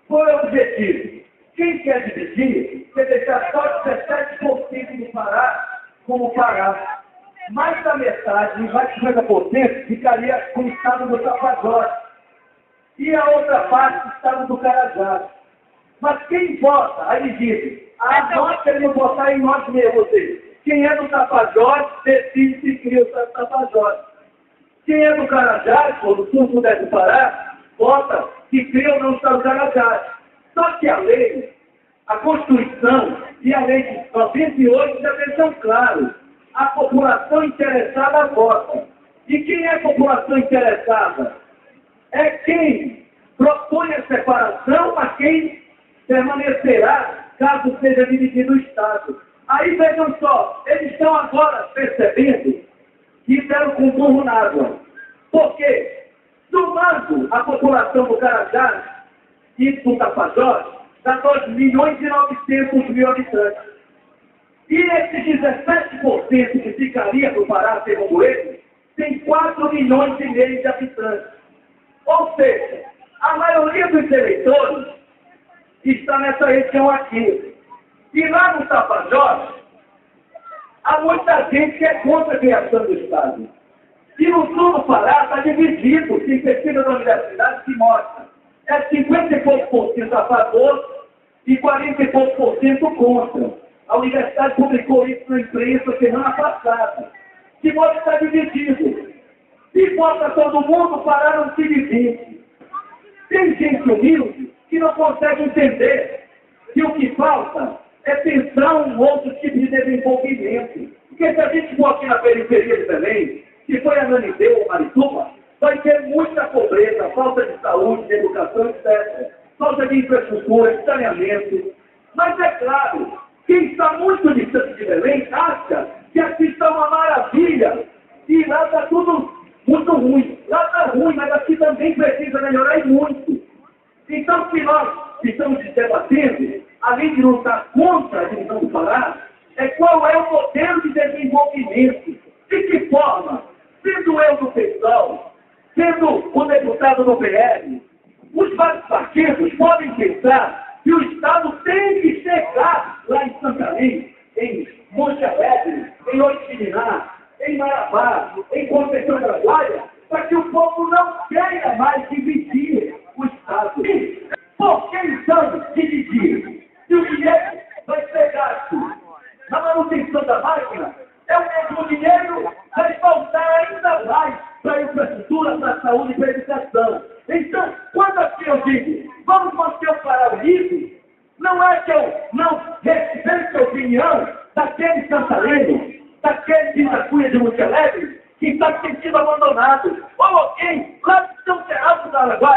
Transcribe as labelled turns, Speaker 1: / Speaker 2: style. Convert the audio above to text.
Speaker 1: Qual é o objetivo? Quem quer dividir, quer deixar só 17% do Pará como Pará. Mais da metade, mais de 50%, ficaria com o estado do Tapajós. E a outra parte, o estado do Carajás. Mas quem vota? Aí diz, nós queremos votar em nós mesmos. Ou seja, quem é do Tapajós, decide se cria o Tapajós. Quem é do Carajás, ou do sul-sudeste do Pará, vota se cria ou não o estado do Carajás. Só que a lei, a Constituição e a lei de 98 já deixam claro. A população interessada vota. E quem é a população interessada? É quem propõe a separação, a quem permanecerá caso seja dividido o Estado. Aí vejam só, eles estão agora percebendo que deram com burro na água. Por quê? Somando a população do Carajás e do Tapajós, dá 2.900.000 habitantes. E esses 17% que ficaria do Pará, segundo eles, tem 4,5 milhões de habitantes. Ou seja, a maioria dos eleitores está nessa região aqui. E lá no Tapajós, há muita gente que é contra a criação do Estado. E no sul do Pará está dividido, se pesquisa da universidade se mostra. É 50 e poucos por cento a favor e 40 e poucos por cento contra. A universidade publicou isso na imprensa semana passada. Que mostra que está dividido. Se vota todo mundo, o Pará não se divide. Tem gente humilde que não consegue entender que o que falta é pensar um outro tipo de desenvolvimento. Porque se a gente for aqui na periferia de Belém, que foi a Nanideu ou Marituba, vai ter muita pobreza, falta de saúde, de educação, etc. Falta de infraestrutura, de saneamento. Mas é claro, quem está muito distante de Belém acha que aqui está uma maravilha e lá está tudo muito ruim. Lá está ruim, mas aqui também precisa melhorar e muito. Então, se nós estamos debatendo, além de lutar contra a divisão do Pará, é qual é o modelo de desenvolvimento. De que forma, sendo eu do PSOL, sendo o deputado do PL, os vários partidos podem pensar que o Estado tem que chegar lá em Santarém, em Monte Alegre, em Oriximiná, em Marabá, em Conceição da Glória, para que o povo não queira mais dividir o Estado. Por que então dividir? Se o dinheiro vai ser gasto na manutenção da máquina, é o mesmo dinheiro, vai faltar ainda mais para a infraestrutura, para a saúde e para a educação. Então, quando aqui eu digo, vamos manter o Pará unido, não é que eu não respeito a opinião daquele santareno, daquele de Itacunha de Monte Alegre, que está se sentindo abandonado. Ou alguém lá de São Geraldo do Araguaia,